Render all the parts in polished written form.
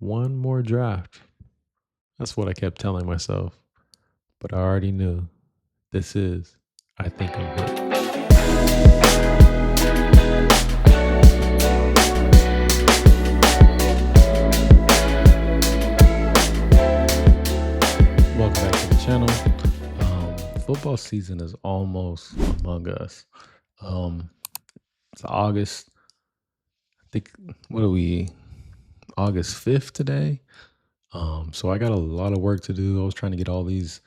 one more draft. That's what I kept telling myself, but I already knew this is I think I'm hooked. Welcome back to the channel. Football season is almost among us. It's August. I think what are we? August 5th today. So I got a lot of work to do. I was trying to get all these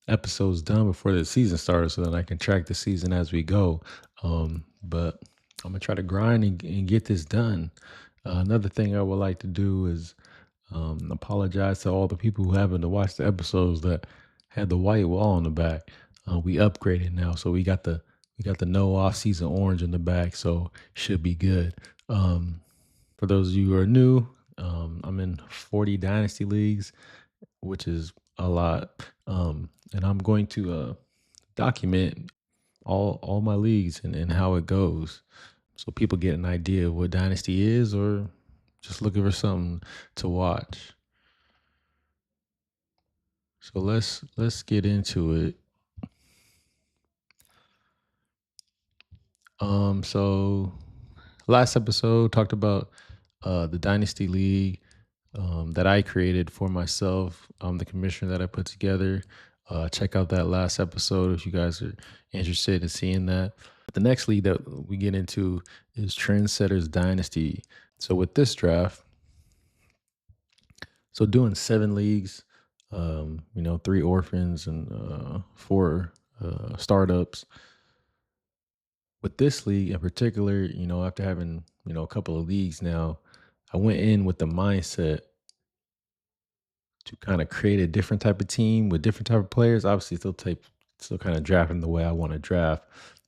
episodes done before the season started so that I can track the season as we go. But I'm gonna try to grind and get this done. Another thing I would like to do is apologize to all the people who haven't watched the episodes that had the white wall in the back. We upgraded now, so we got the no off season orange in the back, so should be good. For those of you who are new, I'm in 40 dynasty leagues, which is a lot. And I'm going to document all my leagues and how it goes, so people get an idea of what dynasty is, or just looking for something to watch. So let's get into it. So last episode talked about the dynasty league that I created for myself. I'm the commissioner that I put together. Check out that last episode if you guys are interested in seeing that. The next league that we get into is Trendsetters Dynasty. So with this draft, so doing 7 leagues, 3 orphans and 4 startups. With this league in particular, after having, a couple of leagues now, I went in with the mindset to kind of create a different type of team with different type of players. Obviously, still kind of drafting the way I want to draft,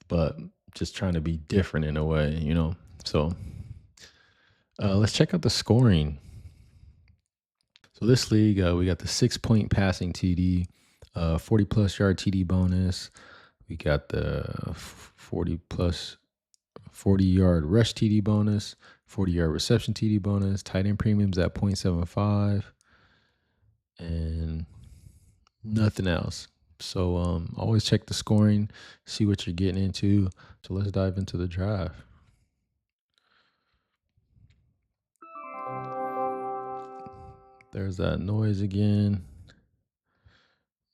but just trying to be different in a way. So let's check out the scoring. So this league, we got the 6-point passing TD, 40 plus yard TD bonus. We got the 40 plus 40 yard rush TD bonus, 40 yard reception TD bonus, tight end premiums at 0.75, and nothing else. So always check the scoring, see what you're getting into. So let's dive into the draft. There's that noise again.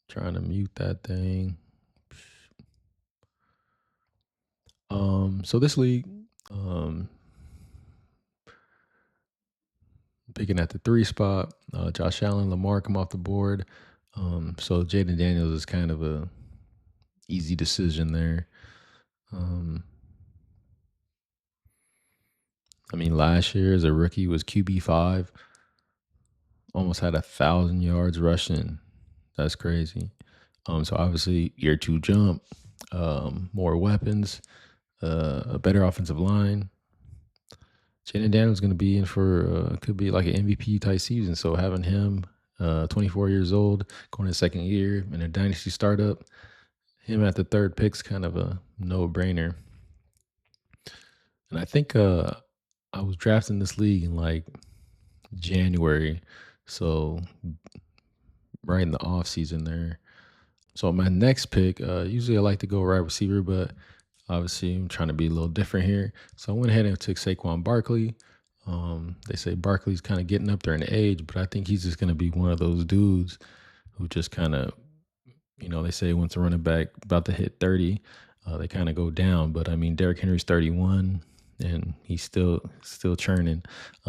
Trying to mute that thing. So this league, picking at the 3 spot, Josh Allen, Lamar come off the board. So Jaden Daniels is kind of a easy decision there. Last year as a rookie was QB5, almost had 1,000 yards rushing. That's crazy. So obviously year 2 jump, more weapons, a better offensive line. Jaden Daniels is going to be in for could be like an MVP type season. So having him, 24 years old, going to second year in a dynasty startup, him at the 3rd pick's kind of a no-brainer. And I think I was drafting this league in like January, so right in the off season there. So my next pick, usually I like to go wide receiver, but obviously I'm trying to be a little different here. So I went ahead and took Saquon Barkley. They say Barkley's kind of getting up there in age, but I think he's just going to be one of those dudes who just kind of, they say once a running back about to hit 30, they kind of go down. But Derrick Henry's 31 and he's still churning.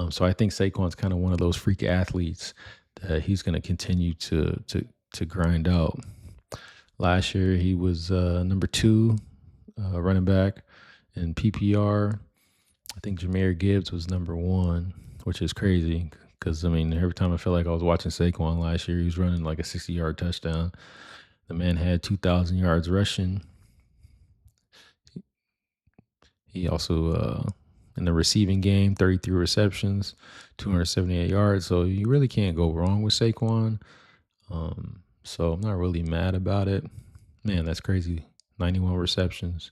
So I think Saquon's kind of one of those freak athletes that he's going to continue to grind out. Last year he was number 2 running back in PPR. I think Jahmyr Gibbs was number 1, which is crazy because every time I felt like I was watching Saquon last year, he was running like a 60-yard touchdown. The man had 2,000 yards rushing. He also in the receiving game, 33 receptions, 278 yards. So you really can't go wrong with Saquon. So I'm not really mad about it. Man, that's crazy. 91 receptions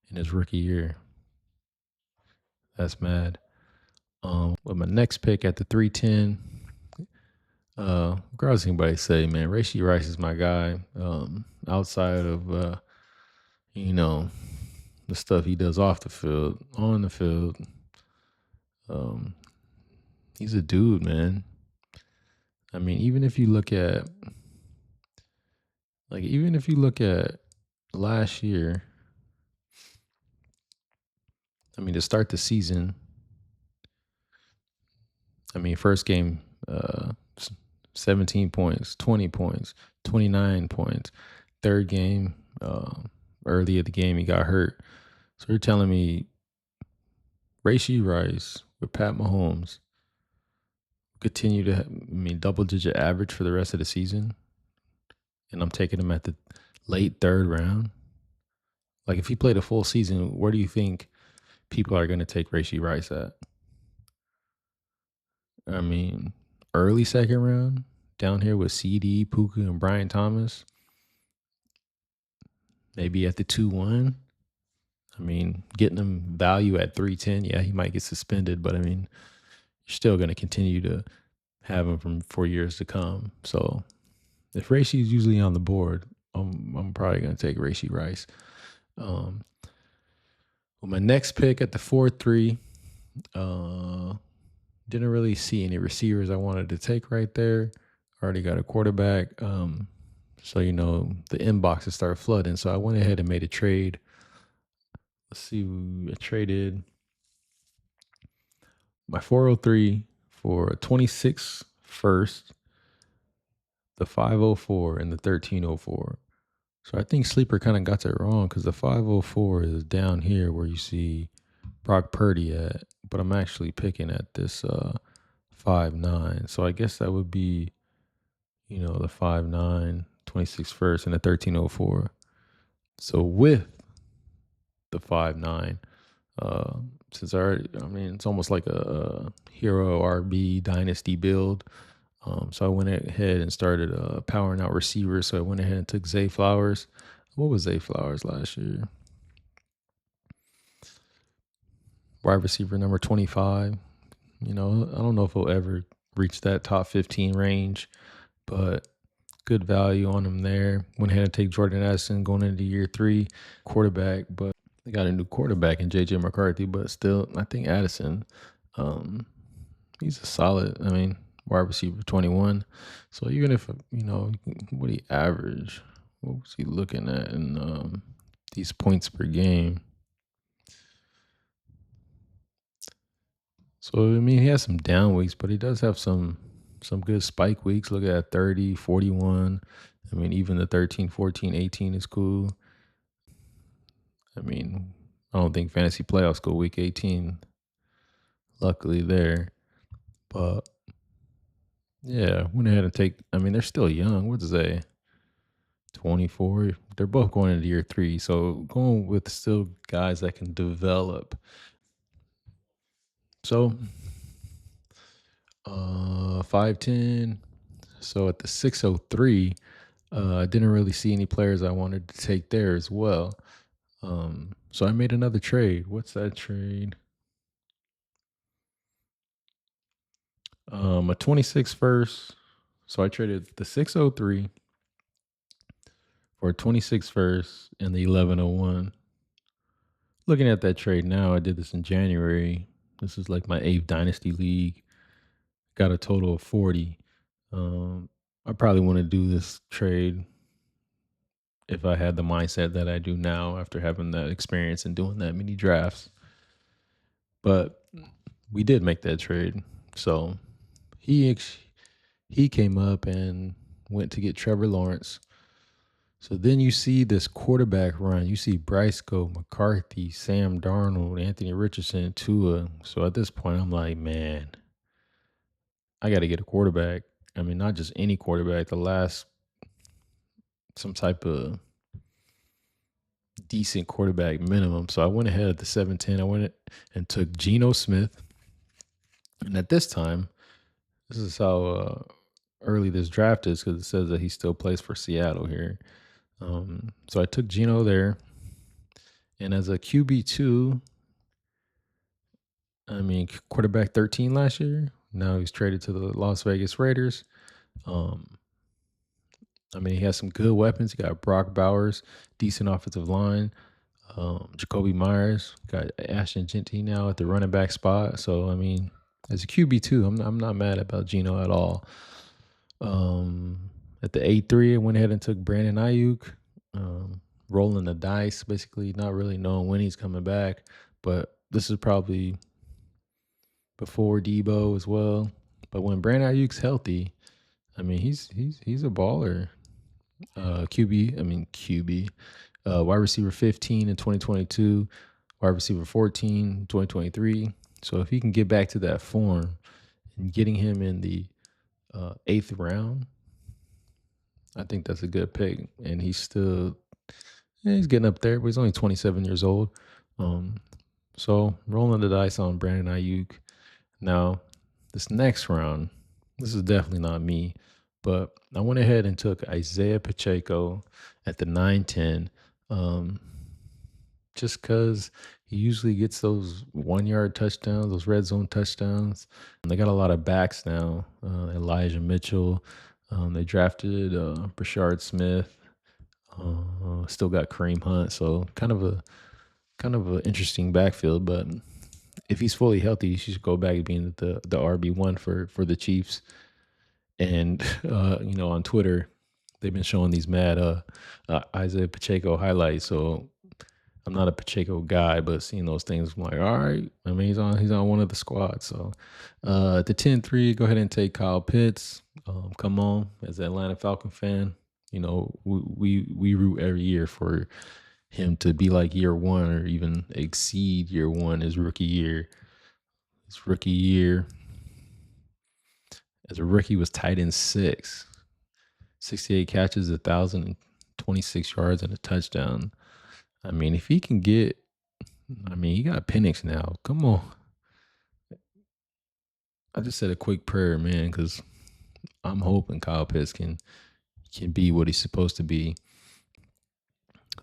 in his rookie year. That's mad. With my next pick at the 310, Regardless of anybody say, man, Rashee Rice is my guy. Outside of you know, the stuff he does off the field, on the field, um, he's a dude, man. I mean, even if you look at last year, I mean, to start the season, I mean, first game, 17 points, 20 points, 29 points. Third game, early at the game, he got hurt. So you're telling me Rashee Rice with Pat Mahomes continue to, double digit average for the rest of the season, and I'm taking him at the late third round. Like, if he played a full season, where do you think people are going to take Rashee Rice at? I mean, early second round, down here with CD, Puka, and Brian Thomas, maybe at the 2-1. I mean, getting him value at 310, yeah, he might get suspended, but I mean, you're still going to continue to have him for years to come. So if Rashee is usually on the board, I'm probably going to take Rashee Rice. Well, my next pick at the 4-3, didn't really see any receivers I wanted to take right there. Already got a quarterback. So, the inboxes start flooding. So I went ahead and made a trade. Let's see, I traded my 403 for a 26 first, the 504, and the 1304. So I think Sleeper kind of got that wrong because the 504 is down here where you see Brock Purdy at, but I'm actually picking at this 5-9. So I guess that would be, the 5-9, 26 first, and the 1304. So with the 5-9, since it's almost like a hero RB dynasty build. So I went ahead and started powering out receivers. So I went ahead and took Zay Flowers. What was Zay Flowers last year? Wide receiver number 25. I don't know if he'll ever reach that top 15 range, but good value on him there. Went ahead and take Jordan Addison going into year 3, quarterback, but they got a new quarterback in JJ McCarthy, but still, I think Addison, he's a solid, wide receiver 21. So even if, what he average, what was he looking at in these points per game? So, he has some down weeks, but he does have some good spike weeks. Look at that 30, 41. Even the 13, 14, 18 is cool. I don't think fantasy playoffs go week 18. Luckily there. But, yeah, went ahead and take, they're still young. What is they? 24. They're both going into year 3. So, going with still guys that can develop. So, 5'10". So at the 603, I didn't really see any players I wanted to take there as well. So I made another trade. What's that trade? A 26 first. So I traded the 603 for a 26 first and the 1101. Looking at that trade now, I did this in January. This is like my 8th Dynasty League. Got a total of 40. I probably want to do this trade if I had the mindset that I do now after having that experience and doing that many drafts. But we did make that trade. So he came up and went to get Trevor Lawrence. So then you see this quarterback run. You see Bryce go, McCarthy, Sam Darnold, Anthony Richardson, Tua. So at this point, I'm like, man, I got to get a quarterback. Not just any quarterback, some type of decent quarterback minimum. So I went ahead at the 7-10. I went and took Geno Smith. And at this time, this is how early this draft is because it says that he still plays for Seattle here. So I took Geno there. And as a QB2, quarterback 13 last year. Now he's traded to the Las Vegas Raiders. Um, I mean, he has some good weapons. He got Brock Bowers, decent offensive line. Jacoby Myers got Ashton Genty now at the running back spot. So I mean, as a QB too, I'm not mad about Gino at all. At the 8-3, I went ahead and took Brandon Ayuk, rolling the dice, basically not really knowing when he's coming back. But this is probably before Debo as well. But when Brandon Ayuk's healthy, I mean he's a baller. QB, wide receiver 15 in 2022, wide receiver 14 in 2023. So if he can get back to that form and getting him in the eighth round, I think that's a good pick. And he's getting up there, but he's only 27 years old. So rolling the dice on Brandon Ayuk. Now, this next round, this is definitely not me, but I went ahead and took Isaiah Pacheco at the 9-10, just because he usually gets those 1 yard touchdowns, those red zone touchdowns. And they got a lot of backs now. Elijah Mitchell. They drafted Brashard Smith. Still got Kareem Hunt. So kind of an interesting backfield, but if he's fully healthy, he should go back to being the RB1 for the Chiefs. And on Twitter, they've been showing these mad Isaiah Pacheco highlights. So I'm not a Pacheco guy, but seeing those things, I'm like, all right. I mean, he's on one of the squads. So at the 10-3, go ahead and take Kyle Pitts. Come on, as an Atlanta Falcon fan, we root every year for him to be like year one or even exceed year one his rookie year. His rookie year as a rookie was tight end 6, 68 catches, 1,026 yards, and a touchdown. I mean, if he can get, he got Penix now. Come on. I just said a quick prayer, man, because I'm hoping Kyle Pitts can be what he's supposed to be.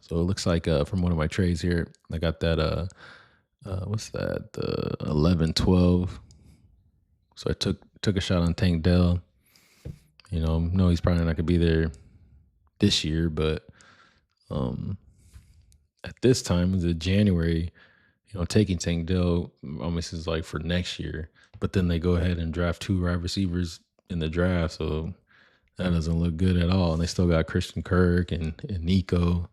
So it looks like from one of my trades here, I got that what's that? The 11-12. So I took a shot on Tank Dell. No, he's probably not gonna be there this year, but at this time, it was January, taking Tank Dell almost is like for next year. But then they go ahead and draft 2 wide receivers in the draft, so that doesn't look good at all. And they still got Christian Kirk and Nico.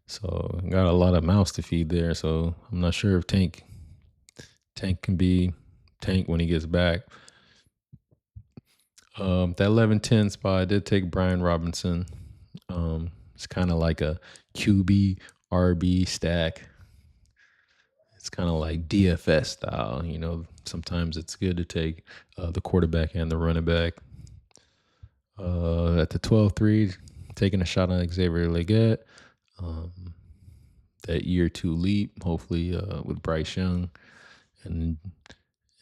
So got a lot of mouths to feed there. So I'm not sure if Tank can be Tank when he gets back. That 11-10 spot, I did take Brian Robinson. It's kind of like a QB RB stack. It's kind of like DFS style. Sometimes it's good to take the quarterback and the running back. At the 12-3, taking a shot on Xavier Leggett. That year 2 leap, hopefully with Bryce Young. And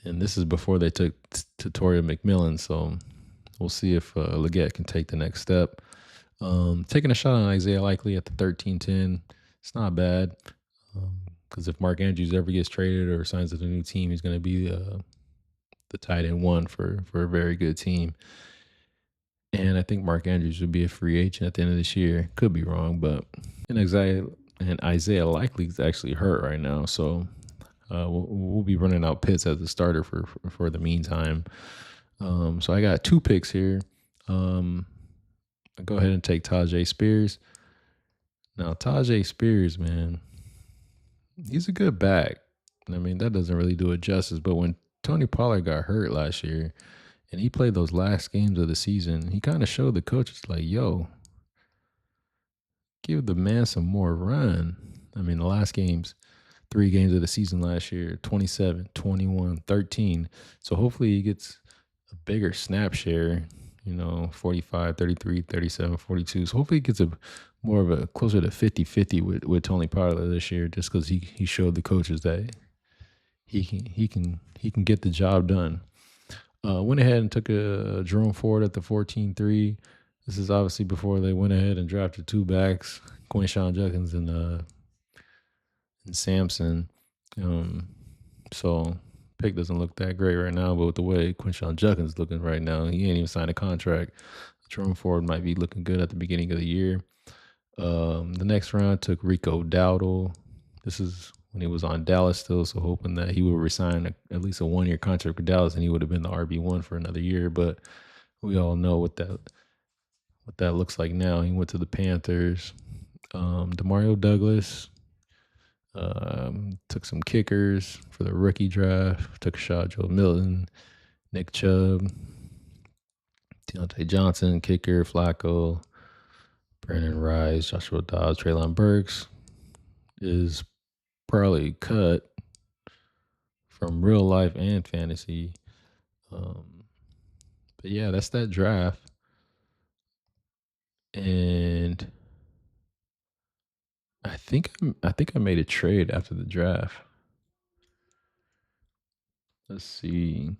this is before they took Tutoria McMillan, so we'll see if Leggett can take the next step. Taking a shot on Isaiah Likely at the 13-10. It's not bad, because if Mark Andrews ever gets traded or signs with a new team, he's going to be the tight end 1 for a very good team. And I think Mark Andrews would be a free agent at the end of this year. Could be wrong, but Isaiah Likely is actually hurt right now, so we'll be running out Pitts as the starter for the meantime. So I got 2 picks here. I'll go ahead and take Tajay Spears. Now, Tajay Spears, man, he's a good back. I mean, that doesn't really do it justice, but when Tony Pollard got hurt last year and he played those last games of the season, he kind of showed the coaches like, yo, give the man some more run. I mean, the last 3 games of the season last year, 27, 21, 13. So hopefully he gets a bigger snap share, 45, 33, 37, 42. So hopefully he gets more of a closer to 50-50 with Tony Pollard this year, just because he showed the coaches that he can get the job done. Went ahead and took a Jerome Ford at the 14-3. This is obviously before they went ahead and drafted 2 backs, Quinshon Judkins and Sampson. So pick doesn't look that great right now, but with the way Quinshon Judkins looking right now, he ain't even signed a contract. Jerome Ford might be looking good at the beginning of the year. The next round I took Rico Dowdle. This is when he was on Dallas still, so hoping that he would resign at least a 1-year contract with Dallas, and he would have been the RB1 for another year. But we all know what that looks like now. He went to the Panthers. Demario Douglas took some kickers for the rookie draft. Took a shot at Joe Milton, Nick Chubb, Deontay Johnson, kicker, Flacco, Brandon Rice, Joshua Dobbs, Treylon Burks is probably cut from real life and fantasy. But yeah, that's that draft. And I think I made a trade after the draft. Let's see.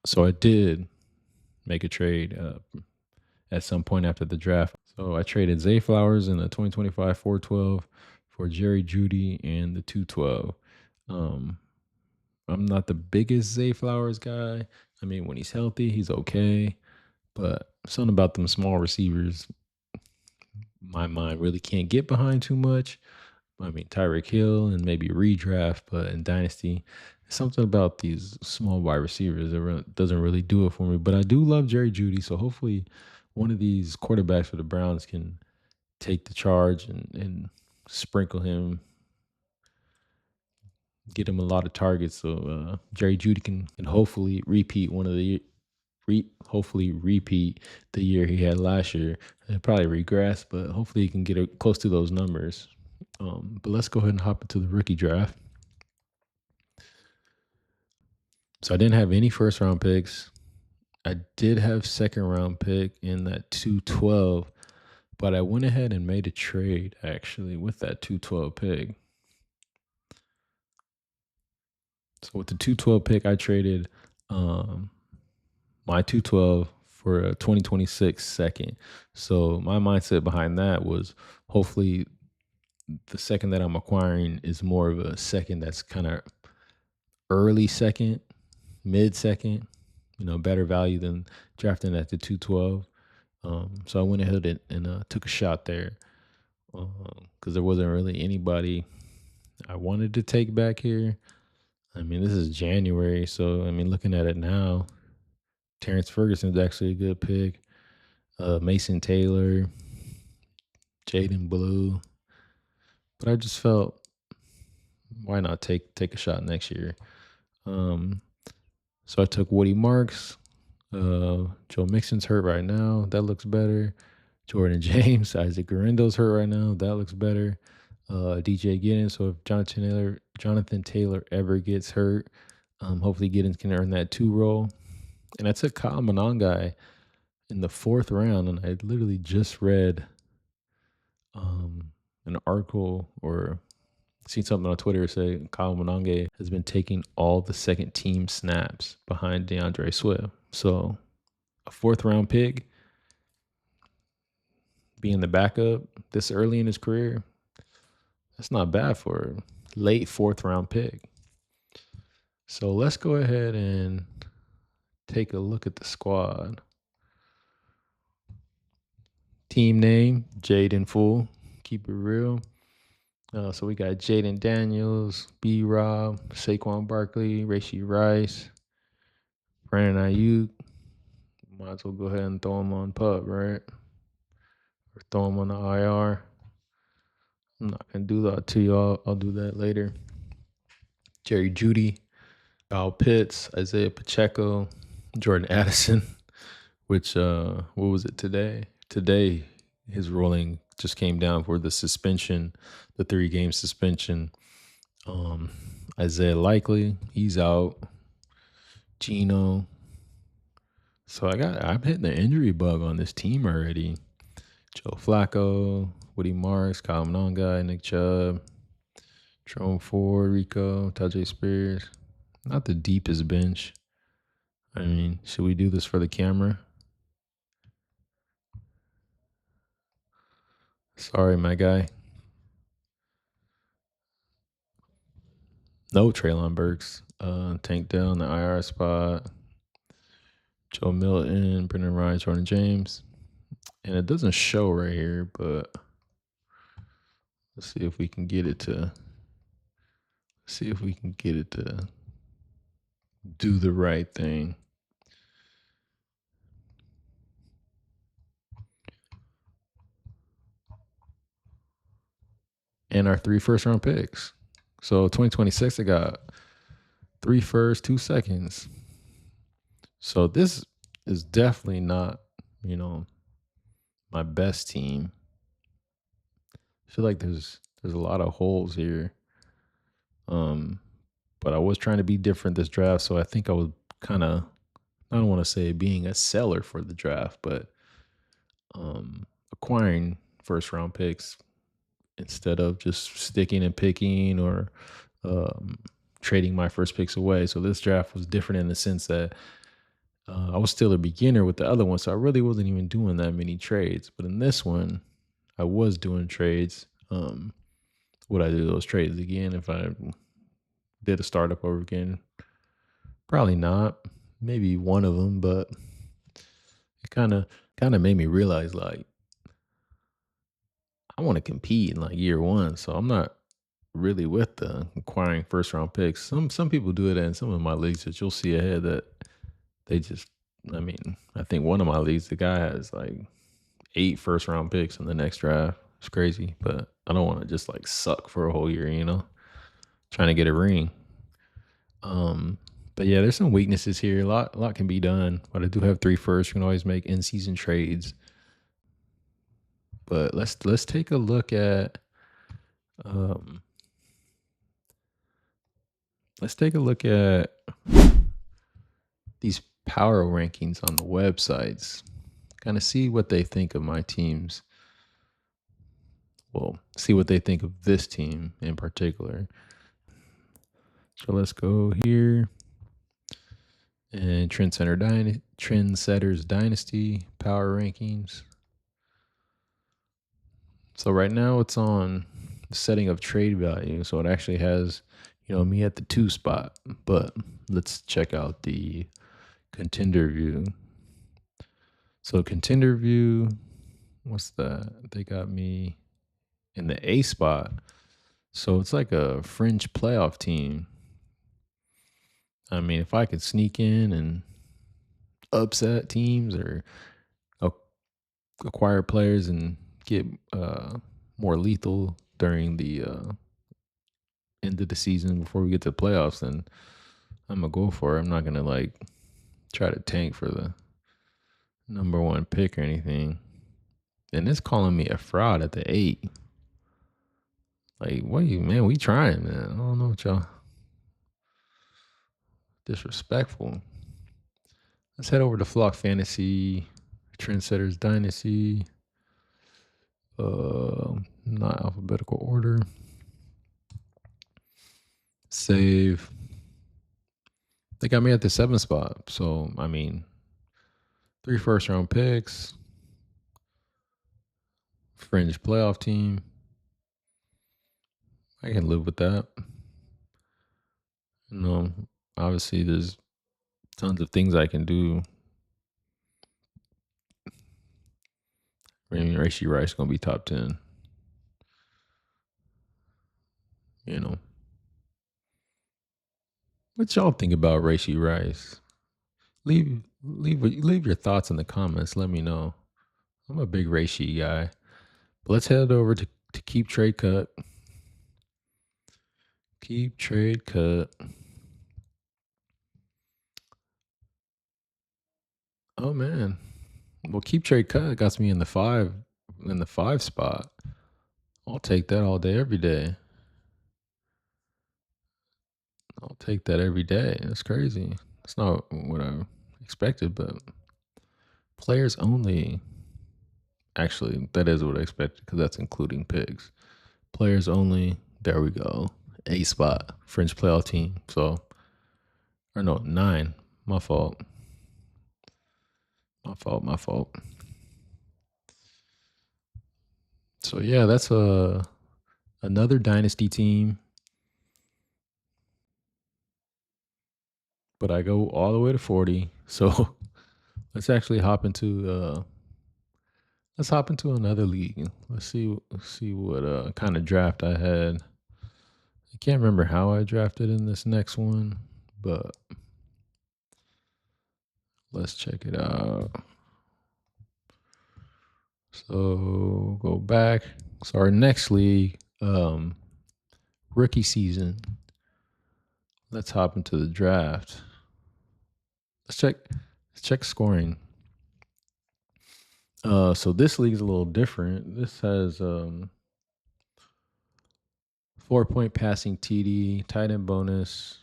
So I did make a trade at some point after the draft. So I traded Zay Flowers in the 2025 412 for Jerry Judy and the 212. Um, I'm not the biggest Zay Flowers guy. I mean, when he's healthy, he's okay. But something about them small receivers, my mind really can't get behind too much. I mean, Tyreek Hill and maybe redraft, but in Dynasty, something about these small wide receivers that doesn't really do it for me. But I do love Jerry Judy, so hopefully one of these quarterbacks for the Browns can take the charge and sprinkle him, get him a lot of targets, so Jerry Judy can hopefully repeat hopefully repeat the year he had last year. It probably regress, but hopefully he can get close to those numbers. But let's go ahead and hop into the rookie draft. So I didn't have any first round picks. I did have second round pick in that 212, but I went ahead and made a trade actually with that 212 pick. So with the 212 pick, I traded my 212 for a 2026 second. So my mindset behind that was hopefully the second that I'm acquiring is more of a second that's kind of early second, mid second, better value than drafting at the 212. So I went ahead and took a shot there because there wasn't really anybody I wanted to take back here. I mean, this is January, so I mean, looking at it now, Terrence Ferguson's actually a good pick. Mason Taylor, Jaden Blue, but I just felt why not take a shot next year. So I took Woody Marks. Joe Mixon's hurt right now. That looks better. Jordan James, Isaac Guerendo's hurt right now. That looks better. DJ Giddens. So if Jonathan Taylor ever gets hurt, hopefully Giddens can earn that 2 role. And I took Kyle Monangai in the 4th round, and I literally just read an article or seen something on Twitter say Kyle Monangai has been taking all the second team snaps behind DeAndre Swift. So a 4th round pick being the backup this early in his career, that's not bad for a late 4th round pick. So let's go ahead and take a look at the squad. Team name, Jaden Fool. Keep it real. So we got Jaden Daniels, B-Rob, Saquon Barkley, Rashee Rice, Brandon Ayuk. Might as well go ahead and throw him on PUP, right? Or throw him on the IR. I'm not going to do that to y'all. I'll do that later. Jerry Judy, Kyle Pitts, Isaiah Pacheco, Jordan Addison, which, what was it today? Today, his ruling just came down for the suspension, the 3-game suspension. Isaiah Likely, he's out. Gino. So I'm hitting the injury bug on this team already. Joe Flacco, Woody Marks, Kyle Monangai, Nick Chubb, Jerome Ford, Rico, Tajay Spears. Not the deepest bench. I mean, should we do this for the camera? Sorry, my guy. No Traylon Burks. Tank Dell in the IR spot. Joe Milton, Brendan Ryan, Jordan James. And it doesn't show right here, but let's see if we can get it to do the right thing. And our 3 first-round picks. So 2026, I got 3 first, 2 seconds. So this is definitely not, my best team. I feel like there's a lot of holes here. But I was trying to be different this draft, so I think I was kind of, I don't want to say being a seller for the draft, but acquiring first round picks instead of just sticking and picking or um, trading my first picks away. So this draft was different in the sense that I was still a beginner with the other one, so I really wasn't even doing that many trades. But in this one, I was doing trades. Would I do those trades again if I did a startup over again? Probably not. Maybe one of them, but it kind of made me realize like I want to compete in like year one, so I'm not really with the acquiring first round picks. Some people do it in some of my leagues that you'll see ahead that they just. I mean, I think one of my leagues, the guy has like 8 first round picks in the next draft. It's crazy, but I don't want to just like suck for a whole year, trying to get a ring. But yeah, there's some weaknesses here. A lot can be done, but I do have 3 firsts. You can always make in season trades. But let's take a look at um let's take a look at these power rankings on the websites. Kind of see what they think of my teams. Well, see what they think of this team in particular. So let's go here. And Trendsetters Dynasty Power Rankings. So right now it's on the setting of trade value. So it actually has, me at the 2 spot. But let's check out the contender view. So contender view, what's that? They got me in the A spot. So it's like a fringe playoff team. I mean, if I could sneak in and upset teams or acquire players and get more lethal during the end of the season before we get to the playoffs, then I'm gonna go for it. I'm not gonna like try to tank for the number 1 pick or anything. And it's calling me a fraud at the 8. Like, what you man? We trying, man. I don't know what y'all disrespectful. Let's head over to Flock Fantasy, Trendsetters Dynasty. Not alphabetical order. Save. They got me at the 7th spot. So I mean, 3 first round picks, fringe playoff team. I can live with that. Obviously there's tons of things I can do. I mean, Rashee Rice gonna be top 10. What y'all think about Rashee Rice? Leave your thoughts in the comments. Let me know. I'm a big Rashee guy. But let's head over to Keep Trade Cut. Keep Trade Cut. Oh man. Well, Keep Trade Cut got me in the 5 spot. I'll take that all day, every day. I'll take that every day. That's crazy. It's not what I expected, but players only. Actually, that is what I expected because that's including picks. Players only. There we go. A spot. Fringe playoff team. So, or no, 9. My fault. My fault. So yeah, that's another dynasty team. but I go all the way to 40. So let's actually hop into another league. Let's see what kind of draft I had. I can't remember how I drafted in this next one, but let's check it out. So go back. So our next league, rookie season. Let's hop into the draft. Let's check scoring. So this league is a little different. This has 4-point passing TD, tight end bonus,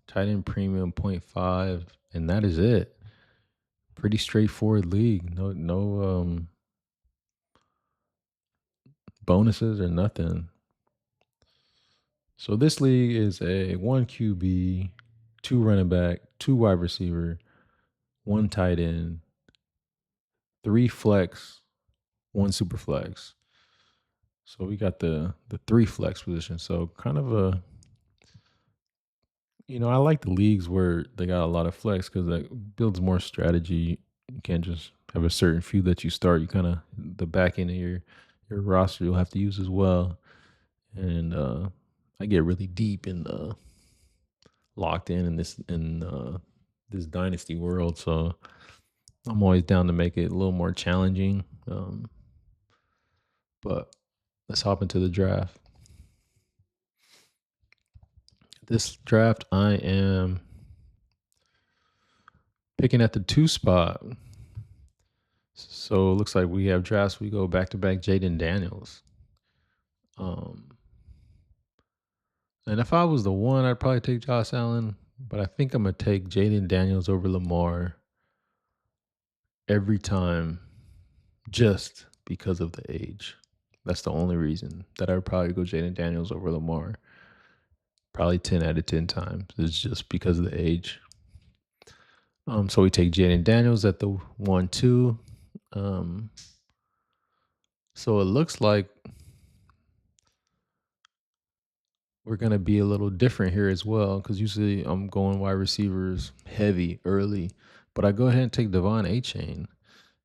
tight end premium 0.5, and that is it. Pretty straightforward league. No bonuses or nothing. So this league is a 1 QB, 2 running back, 2 wide receiver, 1 tight end, 3 flex, 1 super flex. So we got the 3 flex position. So kind of I like the leagues where they got a lot of flex because that builds more strategy. You can't just have a certain few that you start. You kind of the back end of your roster you'll have to use as well. And I get really deep in locked in this dynasty world, so I'm always down to make it a little more challenging. But let's hop into the draft. This draft, I am picking at the 2 spot. So it looks like we have drafts. We go back to back Jaden Daniels. And if I was the one, I'd probably take Josh Allen. But I think I'm going to take Jaden Daniels over Lamar every time just because of the age. That's the only reason that I would probably go Jaden Daniels over Lamar. Probably 10 out of 10 times. It's just because of the age. So we take Jaden Daniels at the 1-2. So it looks like we're going to be a little different here as well, because usually I'm going wide receivers heavy early, but I go ahead and take Devon Achane.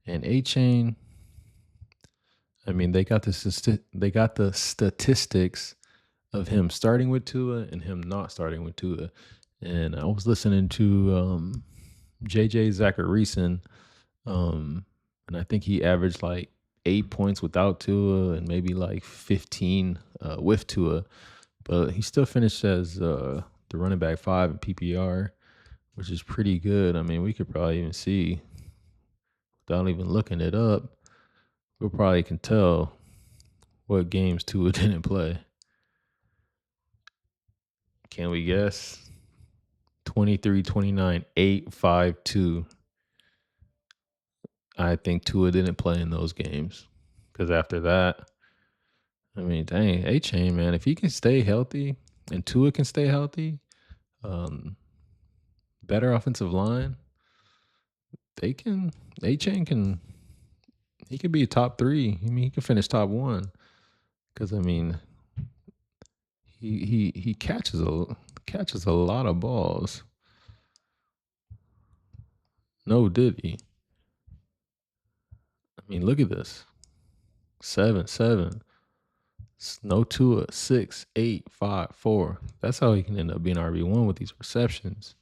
And Achane, I mean, they got the statistics of him starting with Tua and him not starting with Tua. And I was listening to JJ Zacharyson, and I think he averaged like 8 points without Tua and maybe like 15 with Tua. But he still finished as the running back 5 in PPR, which is pretty good. I mean, we could probably even see, without even looking it up, we probably can tell what games Tua didn't play. Can we guess? 23, 29, 8, 5, 2. I think Tua didn't play in those games. Because after that, I mean, dang, A-Chain, man, if he can stay healthy and Tua can stay healthy, better offensive line, A-Chain he could be a top 3. I mean, he could finish top 1. Because, I mean, he catches a lot of balls. No, did he? I mean, look at this. 7, 7. No Tua, 6, 8, 5, 4. That's how he can end up being RB1 with these receptions.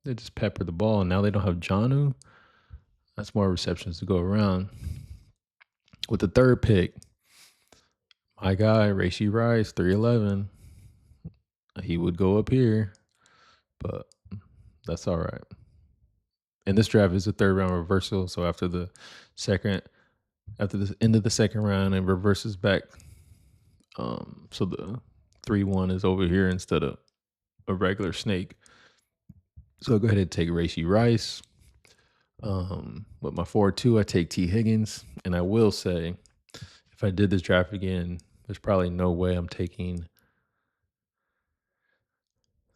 They just pepper the ball, and now they don't have Jonnu. That's more receptions to go around. With the 3rd pick, my guy, Rashee Rice, 311. He would go up here, but that's all right. And this draft is a 3rd round reversal, so after the end of the 2nd round, it reverses back. So the 3-1 is over here instead of a regular snake. So I'll go ahead and take Rashee Rice. With my 4-2, I take T. Higgins. And I will say, if I did this draft again, there's probably no way I'm taking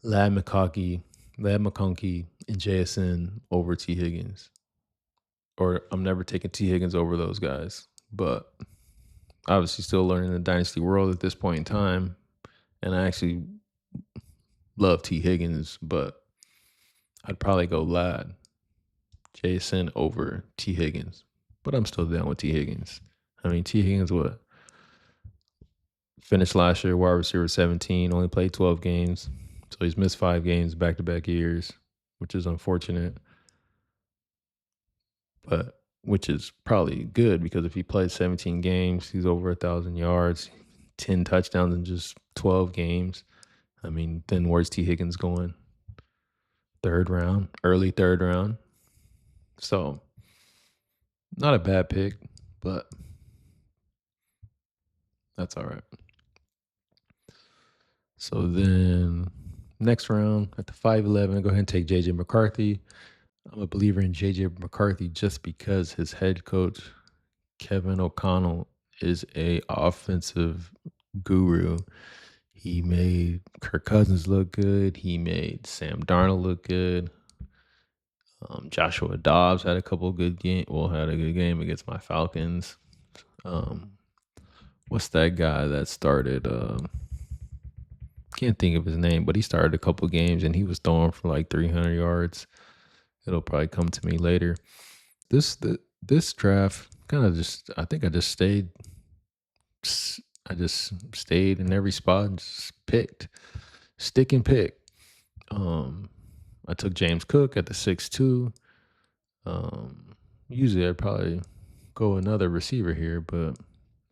Ladd McConkey, and JSN over T. Higgins. Or I'm never taking T. Higgins over those guys. But obviously still learning the dynasty world at this point in time. And I actually love T. Higgins, but I'd probably go Lad, Jason over T. Higgins. But I'm still down with T. Higgins. I mean, T. Higgins what? Finished last year, wide receiver 17, only played 12 games. So he's missed 5 games back to back years, which is unfortunate. But which is probably good because if he played 17 games, he's over 1,000 yards, 10 touchdowns in just 12 games. I mean, then where's T. Higgins going? Third round, early third round. So not a bad pick, but that's all right. So then next round at the 5'11, go ahead and take JJ McCarthy. I'm a believer in JJ McCarthy just because his head coach, Kevin O'Connell, is a offensive guru. He made Kirk Cousins look good. He made Sam Darnold look good. Joshua Dobbs had a couple good game. Well, had a good game against my Falcons. What's that guy that started? Can't think of his name, but he started a couple games and he was throwing for like 300 yards. It'll probably come to me later. This draft kind of just, I think I just stayed in every spot and just picked, stick and pick. I took James Cook at the 6'2". Usually I'd probably go another receiver here, but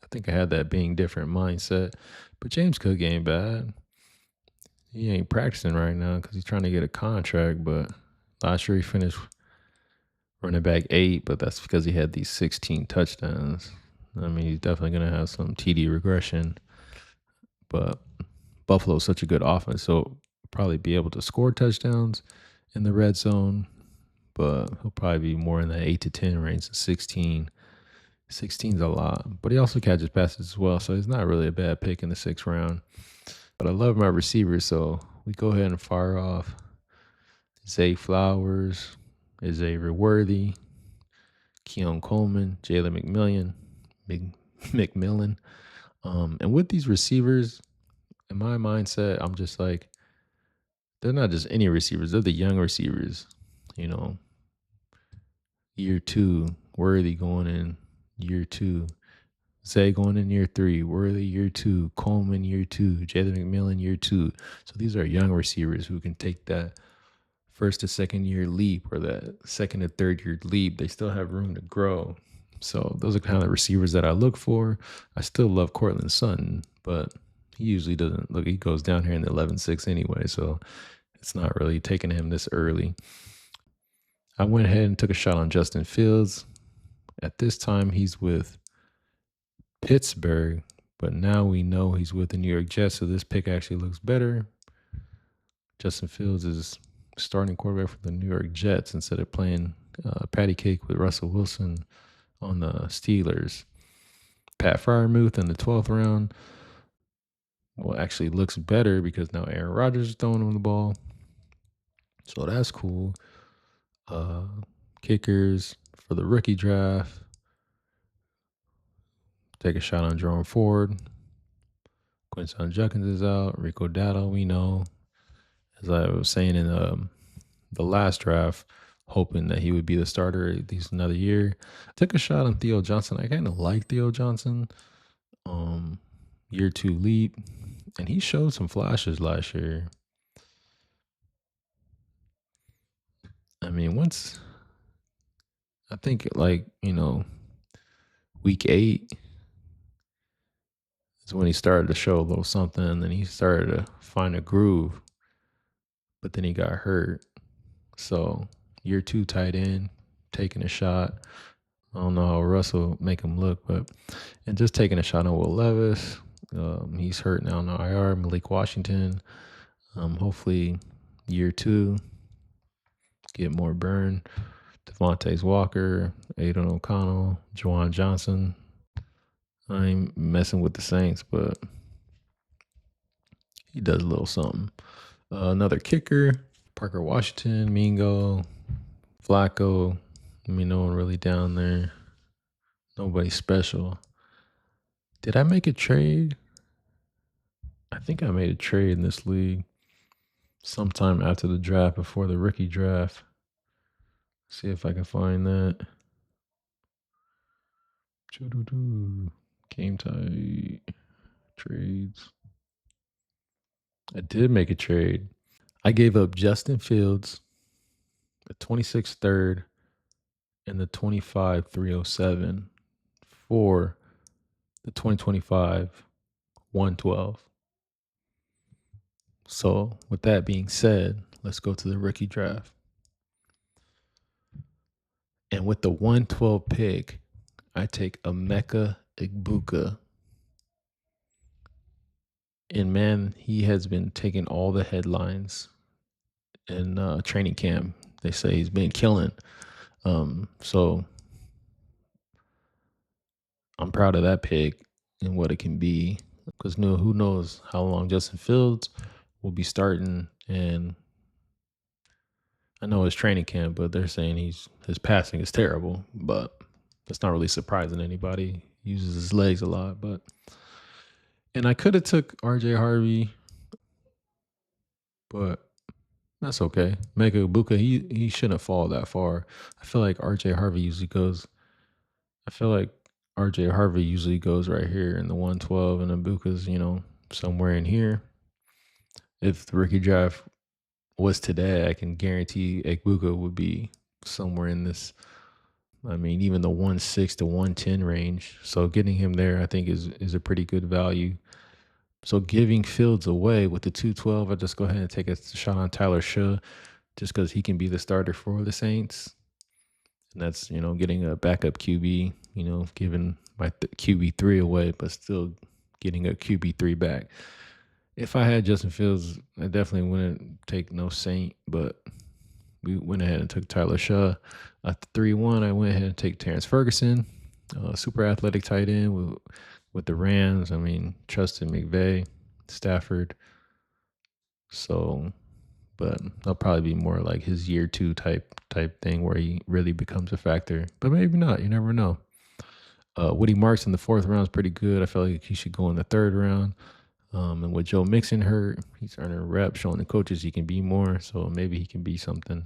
I think I had that being different mindset. But James Cook ain't bad. He ain't practicing right now because he's trying to get a contract, but last year he finished running back 8, but that's because he had these 16 touchdowns. I mean, he's definitely going to have some TD regression, but Buffalo's such a good offense, so probably be able to score touchdowns in the red zone, but he'll probably be more in the 8 to 10 range than 16. 16's a lot, but he also catches passes as well, so he's not really a bad pick in the 6th round. But I love my receivers, so we go ahead and fire off Zay Flowers, Xavier Worthy, Keon Coleman, Jalen McMillan. And with these receivers, in my mindset, I'm just like, they're not just any receivers. They're the young receivers, year 2, Worthy going in year 2, Zay going in year 3, Worthy year 2, Coleman year 2, Jalen McMillan year 2. So these are young receivers who can take that first to second year leap or that second to third year leap. They still have room to grow. So those are kind of receivers that I look for. I still love Cortland Sutton, but he usually doesn't look, he goes down here in the 11-6 anyway. So it's not really taking him this early. I went ahead and took a shot on Justin Fields. At this time, he's with Pittsburgh, but now we know he's with the New York Jets. So this pick actually looks better. Justin Fields is starting quarterback for the New York Jets instead of playing patty cake with Russell Wilson on the Steelers. Pat Freiermuth in the 12th round. Well, actually looks better because now Aaron Rodgers is throwing him the ball. So that's cool. Kickers for the rookie draft. Take a shot on Jerome Ford. Quinton Judkins is out. Rico Dowdle, we know. As I was saying in the last draft, hoping that he would be the starter at least another year. Took a shot on Theo Johnson. I kind of like Theo Johnson. Year 2 leap. And he showed some flashes last year. I mean, I think week 8 is when he started to show a little something. And then he started to find a groove. But then he got hurt. So year 2 tight end, taking a shot. I don't know how Russell make him look, and just taking a shot on Will Levis. He's hurt now on the IR. Malik Washington. Hopefully year 2, get more burn. Devontae Walker, Aiden O'Connell, Juwan Johnson. I ain't messing with the Saints, but he does a little something. Another kicker, Parker Washington, Mingo, Flacco. I mean, no one really down there. Nobody special. Did I make a trade? I think I made a trade in this league. sometime after the draft, before the rookie draft. See if I can find that. Game time trades. I did make a trade. I gave up Justin Fields, the 26 third, and the 25 307 for the 2025 112. So, with that being said, let's go to the rookie draft. And with the 112 pick, I take Emeka Egbuka. And man, he has been taking all the headlines in training camp. They say he's been killing. So I'm proud of that pick and what it can be. Because who knows how long Justin Fields will be starting. And I know it's training camp, but they're saying his passing is terrible. But that's not really surprising anybody. He uses his legs a lot. And I could have took RJ Harvey, but that's okay. Mega Ibuka, he shouldn't fall that far. I feel like RJ Harvey usually goes. I feel like RJ Harvey usually goes right here in the 112, and Ibuka's somewhere in here. If the rookie draft was today, I can guarantee Ibuka would be somewhere in this. I mean, even the 1.6 to 110 range. So getting him there, I think, is a pretty good value. So giving Fields away with the 212, I just go ahead and take a shot on Tyler Shaw, just because he can be the starter for the Saints. And that's, getting a backup QB, giving my QB3 away, but still getting a QB3 back. If I had Justin Fields, I definitely wouldn't take no Saint, but we went ahead and took Tyler Shaw. At the 3-1, I went ahead and take Terrence Ferguson, super athletic tight end with the Rams. I mean, trusted McVay, Stafford. So, but that'll probably be more like his year 2 type thing where he really becomes a factor. But maybe not. You never know. Woody Marks in the 4th round is pretty good. I feel like he should go in the 3rd round. And with Joe Mixon hurt, he's earning reps, showing the coaches he can be more. So maybe he can be something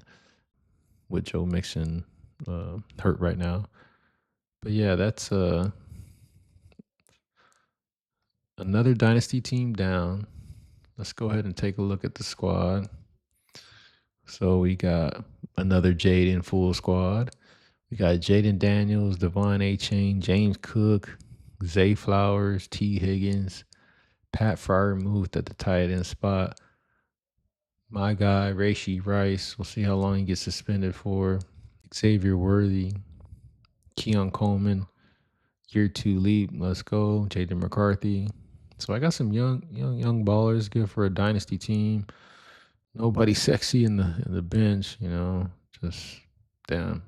with Joe Mixon hurt right now. But yeah, that's another dynasty team down. Let's go ahead and take a look at the squad. So we got another Jaden full squad. We got Jaden Daniels, Devon Achane, James Cook, Zay Flowers, T. Higgins, Pat Fryermuth at the tight end spot. My guy, Rashee Rice. We'll see how long he gets suspended for. Xavier Worthy, Keon Coleman, year 2 leap. Let's go. Jaden McCarthy. So I got some young ballers, good for a dynasty team. Nobody sexy in the bench, just damn.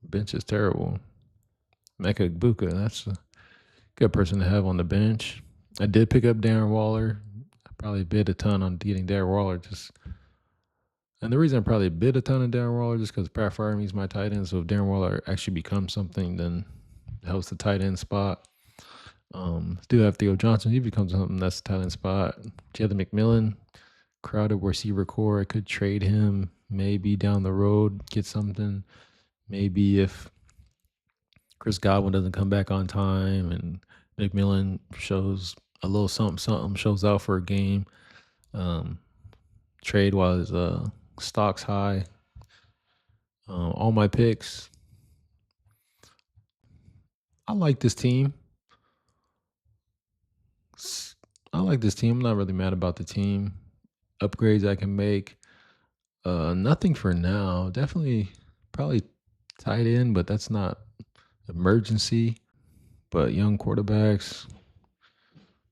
Bench is terrible. Mecca Buka, that's a good person to have on the bench. I did pick up Darren Waller. I probably bid a ton on getting Darren Waller. And the reason I probably bid a ton on Darren Waller just because Pat Fryermuth's my tight end. So if Darren Waller actually becomes something, then it helps the tight end spot. Do have Theo Johnson. He becomes something, that's the tight end spot. Jalen McMillan, crowded receiver core. I could trade him maybe down the road, get something. Maybe if Chris Godwin doesn't come back on time and McMillan shows a little something, shows out for a game. Trade while his stock's high. All my picks. I like this team. I'm not really mad about the team. Upgrades I can make. Nothing for now. Definitely probably tight end, but that's not emergency. But young quarterbacks.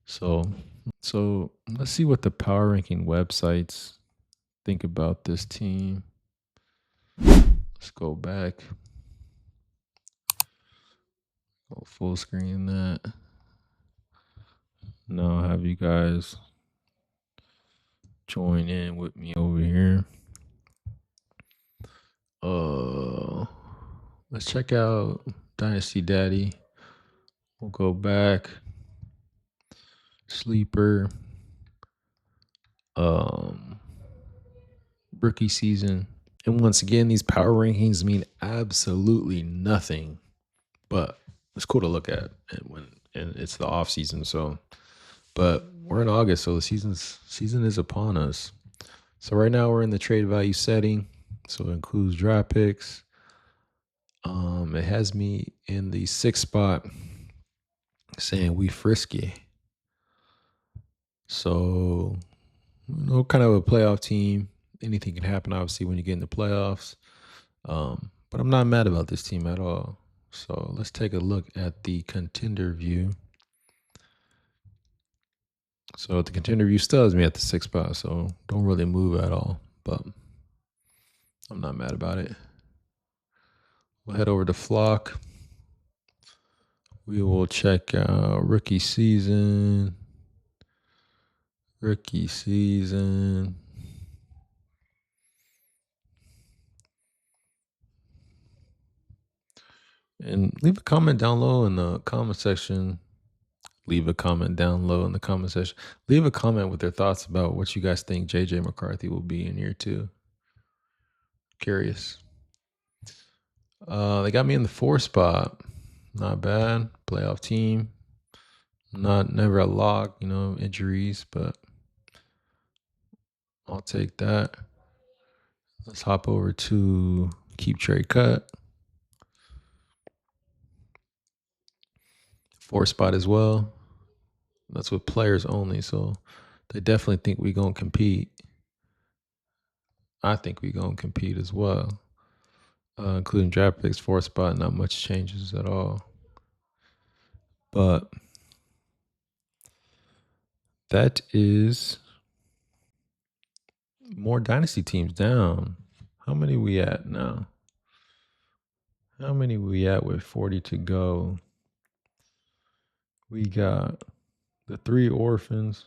So let's see what the power ranking websites think about this team. Let's go back. Go full screen that. Now I'll have you guys join in with me over here. Let's check out Dynasty Daddy. We'll go back. Sleeper. um, rookie season. And once again, these power rankings mean absolutely nothing, but it's cool to look at and it's the off season. So, but we're in August, so the season is upon us. So right now we're in the trade value setting. So it includes draft picks. It has me in the 6th spot saying we frisky. So, kind of a playoff team. Anything can happen, obviously, when you get in the playoffs. But I'm not mad about this team at all. So let's take a look at the contender view. So the contender view still has me at the 6th spot, so don't really move at all. But I'm not mad about it. We'll head over to Flock. We will check out rookie season. Rookie season. And leave a comment down low in the comment section. Leave a comment down low in the comment section. Leave a comment with their thoughts about what you guys think JJ McCarthy will be in year 2. Curious. They got me in the 4th spot. Not bad. Playoff team. Never a lock, injuries, but I'll take that. Let's hop over to keep trade cut. 4th spot as well. That's with players only, so they definitely think we gonna compete. I think we gonna compete as well. Including draft picks, 4th spot, not much changes at all. But that is more dynasty teams down. How many we at now? How many we at with 40 to go? We got the 3 orphans.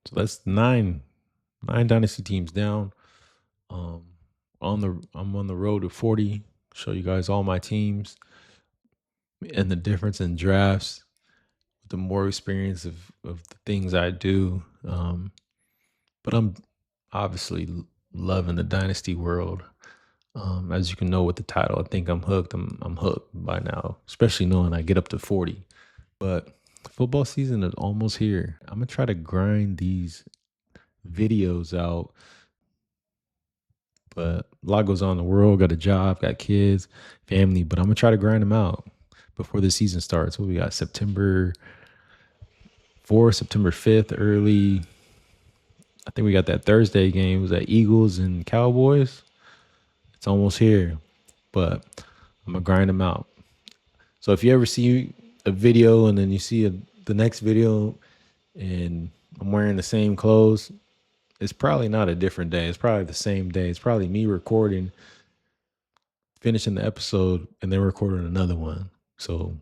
So that's 9 dynasty teams down. I'm on the road to 40. Show you guys all my teams and the difference in drafts with the more experience of the things I do. But I'm obviously loving the dynasty world. As you can know with the title, I think I'm hooked. I'm hooked by now, especially knowing I get up to 40. But football season is almost here. I'm gonna try to grind these videos out. But a lot goes on in the world. Got a job, got kids, family. But I'm gonna try to grind them out before the season starts. What we got? September 4th, September 5th, early. I think we got that Thursday game. Was that Eagles and Cowboys? It's almost here, but I'm gonna grind them out. So if you ever see a video and then you see the next video and I'm wearing the same clothes, it's probably not a different day. It's probably the same day. It's probably me recording, finishing the episode, and then recording another one. So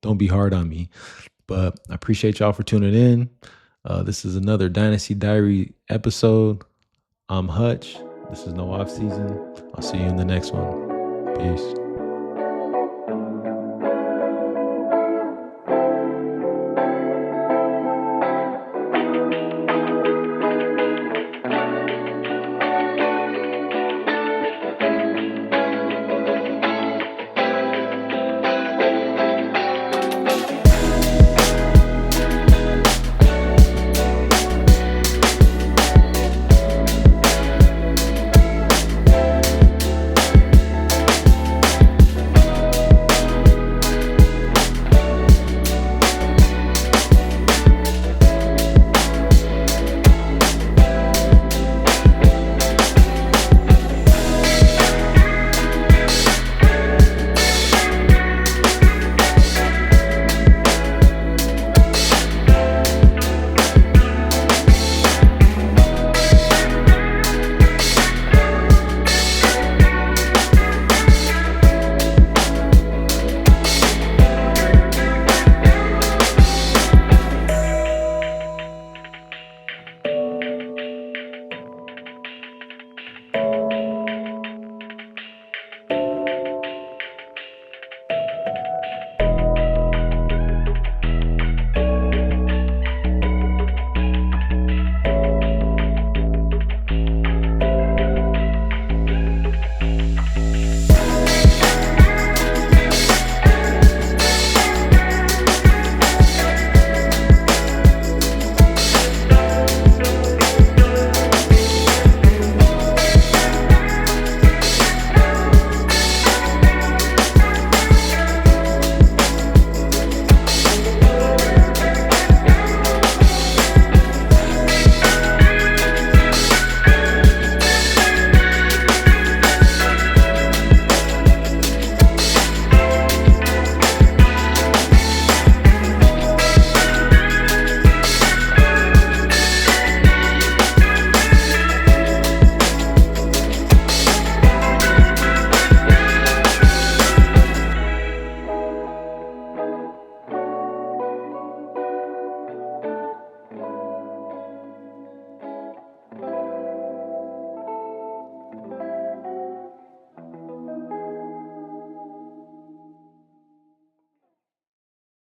don't be hard on me. But I appreciate y'all for tuning in. This is another Dynasty Diary episode. I'm Hutch. This is no off season. I'll see you in the next one. Peace.